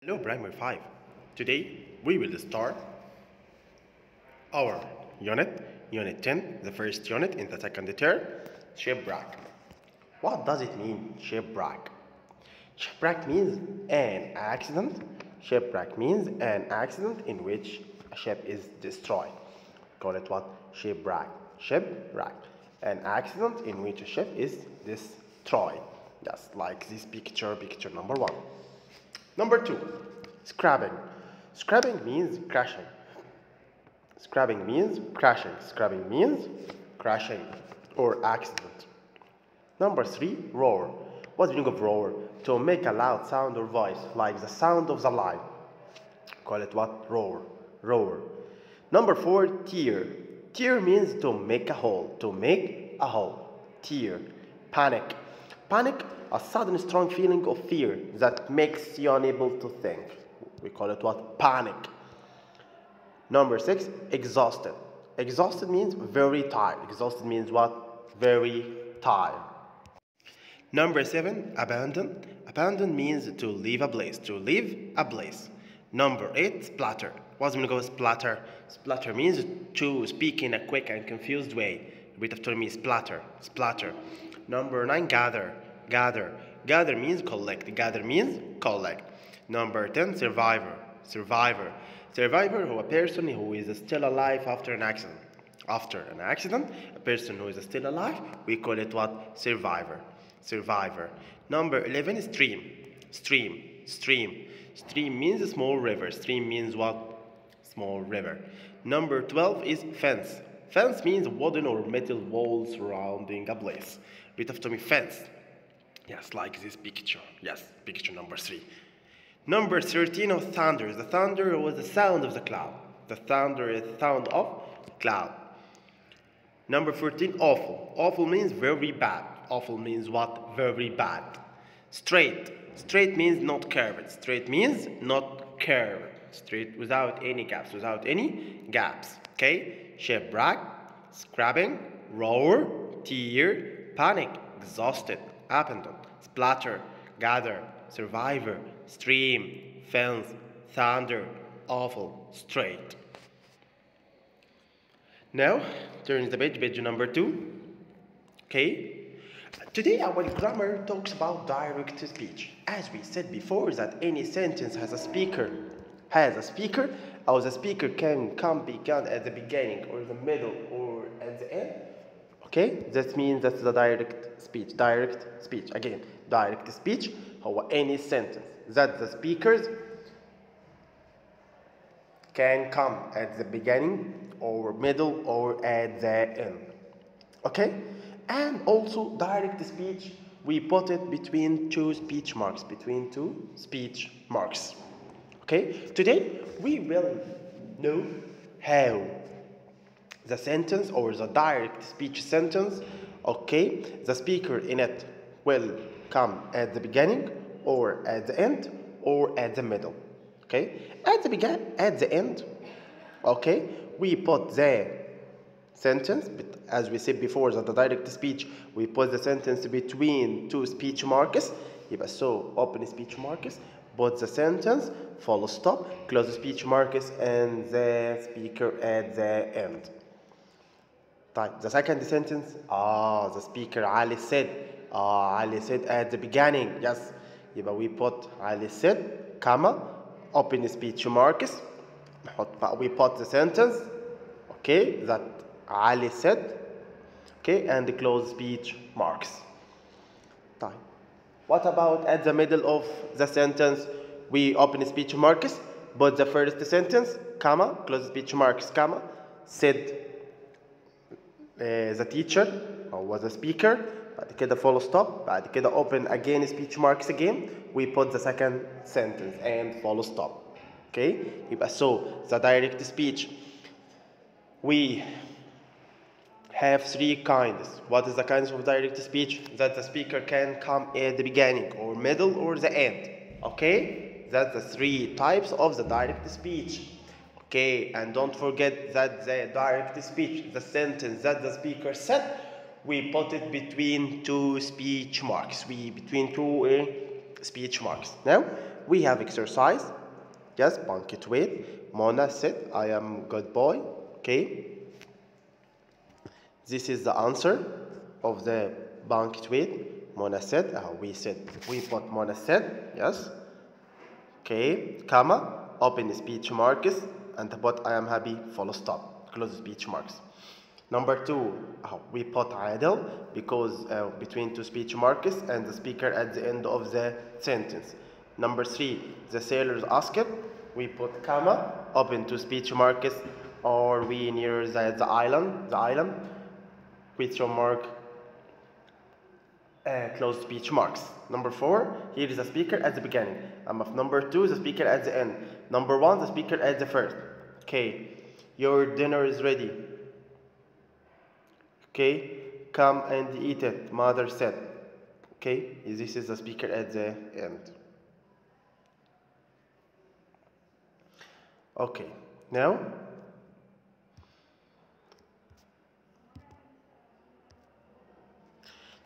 Hello, Primary 5. Today we will start our Unit 10, the first unit in the second term, shipwreck. What does it mean, shipwreck? Shipwreck means an accident. Shipwreck means an accident in which a ship is destroyed. Call it what? Shipwreck. Shipwreck. An accident in which a ship is destroyed. Just like this picture number 1. Number 2, scrapping. Scrapping means crashing. Scrapping means crashing. Scrapping means crashing or accident. Number 3, roar. What's the meaning of roar? To make a loud sound or voice, like the sound of the lion. Call it what? Roar. Roar. Number 4, tear. Tear means to make a hole. To make a hole. Tear. Panic. Panic, a sudden strong feeling of fear that makes you unable to think. We call it what? Panic. Number 6, exhausted. Exhausted means very tired. Exhausted means what? Very tired. Number 7, abandon. Abandon means to leave a place. To leave a place. Number 8, splatter. What's the meaning of splatter? Splatter means to speak in a quick and confused way. Repeat after me, splatter. Splatter. Number 9, gather. Gather. Gather means collect. Gather means collect. Number 10, survivor. Survivor. Survivor, a person who is still alive after an accident. After an accident, a person who is still alive, we call it what? Survivor. Survivor. Number 11, stream. Stream. Stream. Stream means a small river. Stream means what? Small river. Number 12 is fence. Fence means wooden or metal wall surrounding a place. Repeat after me, fence. Yes, like this picture. Yes, picture number 3. Number 13 of thunder. The thunder was the sound of the cloud. The thunder is the sound of cloud. Number 14, awful. Awful means very bad. Awful means what? Very bad. Straight. Straight means not curved. Straight means not curved. Straight without any gaps. Without any gaps. Okay? Shipwreck, scrapping, roar, tear, panic, exhausted, abandon, splatter, gather, survivor, stream, fence, thunder, awful, straight. Now, turn the page number 2. Okay? Today our grammar talks about direct speech. As we said before, that any sentence has a speaker, or the speaker can begin at the beginning or the middle or at the end. Okay, that means that's the direct speech. Direct speech. Again, direct speech, or any sentence that the speakers can come at the beginning or middle or at the end. Okay, and also direct speech, we put it between two speech marks. Between two speech marks. Okay, today we will know how the sentence or the direct speech sentence, okay, the speaker in it will come at the beginning or at the end or at the middle. Okay, at the end, okay, we put the sentence, but as we said before, that the direct speech, we put the sentence between two speech marks. So open speech marks, put the sentence, full stop, close speech marks, and the speaker at the end. The second sentence, the speaker Ali said at the beginning. Yes, we put Ali said, comma, open speech marks, we put the sentence, okay, that Ali said, okay, and the close speech marks. What about at the middle of the sentence? We open speech marks, but the first sentence, comma, close speech marks, comma, said the teacher or was the speaker. بعد كده full stop. بعد كده open again speech marks again. We put the second sentence and full stop. Okay? So the direct speech, we have 3 kinds. What is the kinds of direct speech? That the speaker can come at the beginning or middle or the end. Okay? That's the 3 types of the direct speech. Okay, and don't forget that the direct speech, the sentence that the speaker said, we put it between two speech marks. Between two speech marks. Now, We have exercise. Yes, punctuate. Mona said, I am good boy. Okay. This is the answer of the punctuate. Mona said, we put Mona said, yes. Okay, comma, open speech marks, and put I am happy, full stop, close speech marks. Number 2, we put idle because between two speech marks and the speaker at the end of the sentence. Number 3, the sailors asked, we put comma, open two speech marks, or we near the island, question mark, close speech marks. Number 4, here is the speaker at the beginning. Number 2, the speaker at the end. Number 1, the speaker at the first. Okay, your dinner is ready. Okay, come and eat it, mother said. Okay, this is the speaker at the end. Okay, now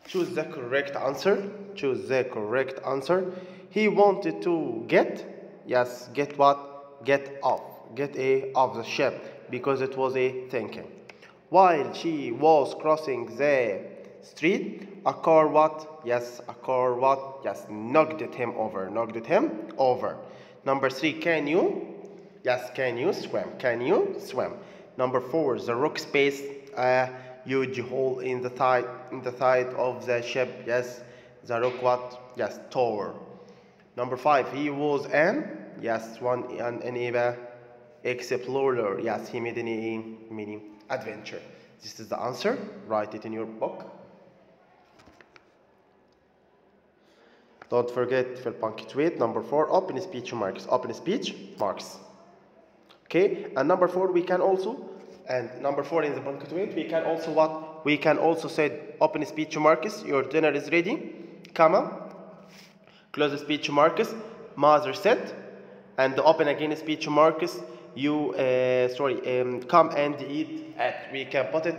choose the correct answer. Choose the correct answer. He wanted to get what? Get off. Get off the ship because it was a thinking. While she was crossing the street, a car what? Yes, a car what? Yes, knocked him over. Knocked him over. Number 3, can you? Yes, can you swim? Can you swim? Number 4, the rock space a huge hole in the side of the ship. Yes, the rock what? Yes, tower. Number 5, he was an explorer. Yes, he made many adventure. This is the answer. Write it in your book. Don't forget to punctuate. Number 4, open speech marks. Open speech marks. Okay, and number 4 we can also, and number 4 in the punctuate we can also what? We can also say open speech marks. Your dinner is ready, comma, close speech marks. Mother said, and open again speech marks. You come and eat at. We can put it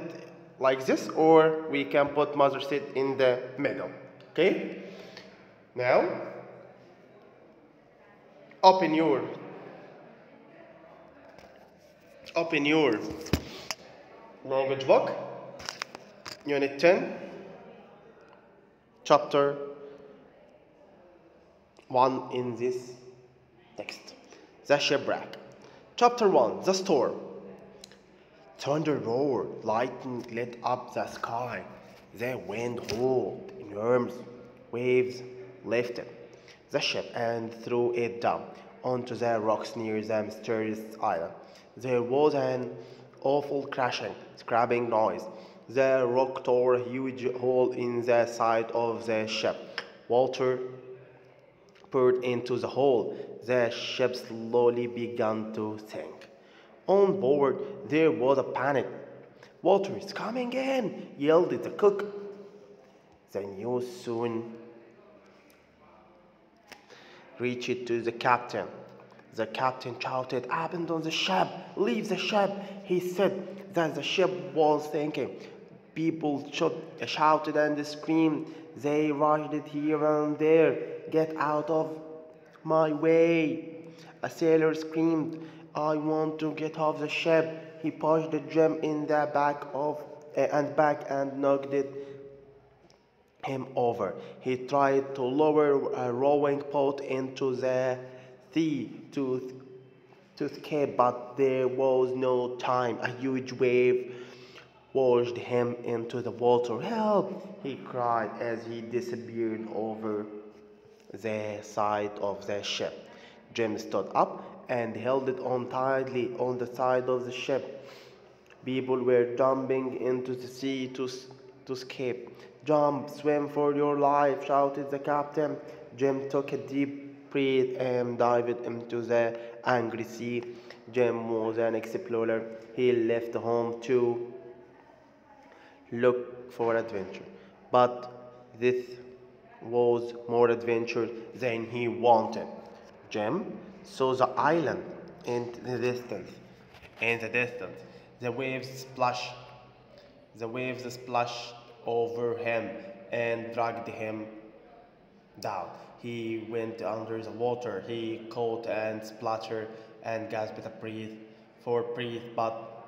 like this, or we can put mother said in the middle. Okay. Now, open your language book, Unit 10, Chapter 1 in this text. The shipwreck. Chapter 1, the storm. Thunder roared, lightning lit up the sky. The wind howled, enormous waves lifted the ship and threw it down onto the rocks near the mysterious island. There was an awful crashing, scraping noise. The rock tore a huge hole in the side of the ship. Water poured into the hole. The ship slowly began to sink. On board, there was a panic. Water is coming in, yelled the cook. The news soon reached to the captain. The captain shouted, abandon the ship, leave the ship. He said that the ship was sinking. People shouted and screamed. They rushed here and there. Get out of my way. A sailor screamed, I want to get off the ship. He pushed the gem in the back and knocked him over. He tried to lower a rowing boat into the sea to escape, but there was no time. A huge wave washed him into the water. Help! He cried as he disappeared over the side of the ship. Jim stood up and held it on tightly on the side of the ship. People were jumping into the sea to escape. Jump, swim for your life, shouted the captain. Jim took a deep breath and dived into the angry sea. Jim was an explorer. He left home to look for adventure. But this was more adventure than he wanted. Jim saw the island in the distance. The waves splashed over him and dragged him down. He went under the water. He caught and splattered and gasped for breath, but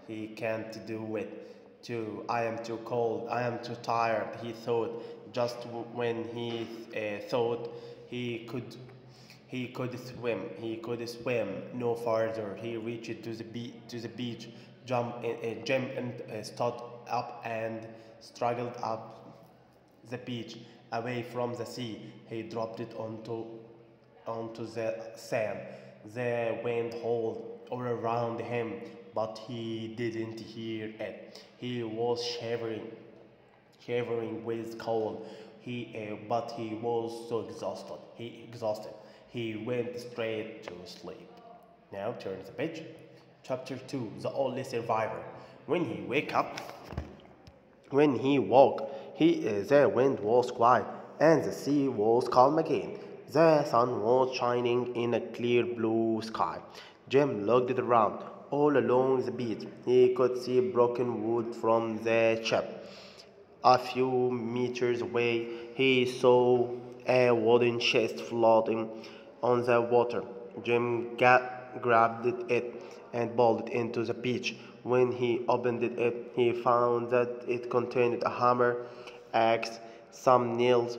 he can't do it. Too, I am too cold. I am too tired. He thought. Just when he thought he could, he could swim. He could swim no farther. He reached to the beach, jumped and stood up and struggled up the beach away from the sea. He dropped it onto the sand. The wind howled all around him, but he didn't hear it. He was shivering with cold. But he was so exhausted. He went straight to sleep. Now turn the page. Chapter 2: The Only Survivor. When he woke, the wind was quiet and the sea was calm again. The sun was shining in a clear blue sky. Jim looked around. All along the beach, he could see broken wood from the ship. A few meters away, he saw a wooden chest floating on the water. Jim grabbed it and pulled it into the beach. When he opened it, he found that it contained a hammer, axe, some nails,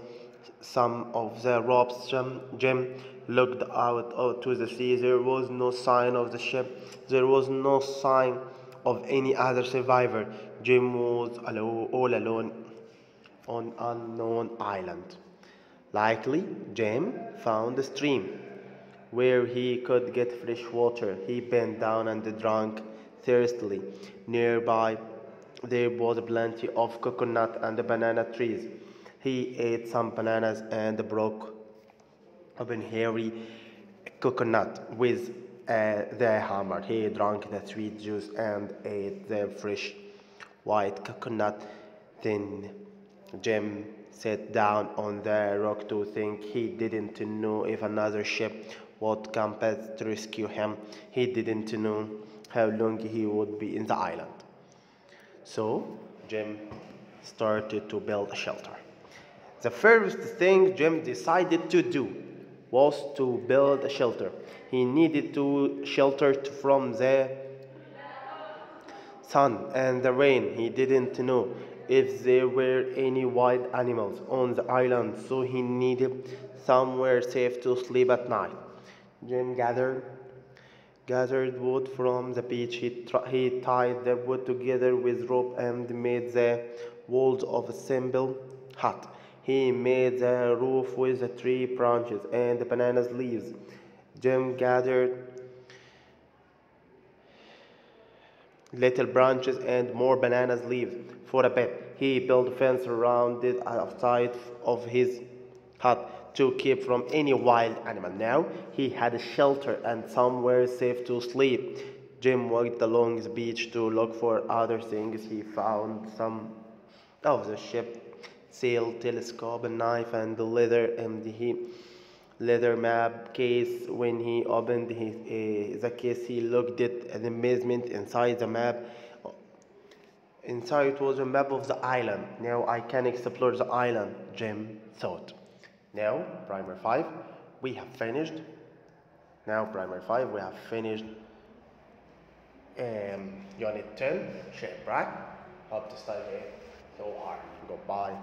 some of the ropes. Jim looked out to the sea. There was no sign of the ship. There was no sign of any other survivor. Jim was all alone on an unknown island. Likely, Jim found a stream where he could get fresh water. He bent down and drank thirstily. Nearby, there was plenty of coconut and banana trees. He ate some bananas and broke open hairy coconut with the hammer. He drank the sweet juice and ate the fresh white coconut. Then Jim sat down on the rock to think. He didn't know if another ship would come past to rescue him. He didn't know how long he would be in the island. So Jim started to build a shelter. The first thing Jim decided to do was to build a shelter. He needed to shelter from the sun and the rain. He didn't know if there were any wild animals on the island, so he needed somewhere safe to sleep at night. Jim gathered wood from the beach. He tied the wood together with rope and made the walls of a simple hut. He made the roof with the tree branches and the banana leaves. Jim gathered little branches and more banana leaves for a bed. He built a fence around it outside of his hut to keep from any wild animal. Now he had a shelter and somewhere safe to sleep. Jim walked along the beach to look for other things. He found some of the ship sail, telescope, a knife, and the leather map case. When he opened the case, he looked at the amazement inside the map. Inside was a map of the island. Now I can explore the island, Jim thought. Now, Primer 5, we have finished. Unit 10, Shipwreck. Hope to study so hard. Goodbye.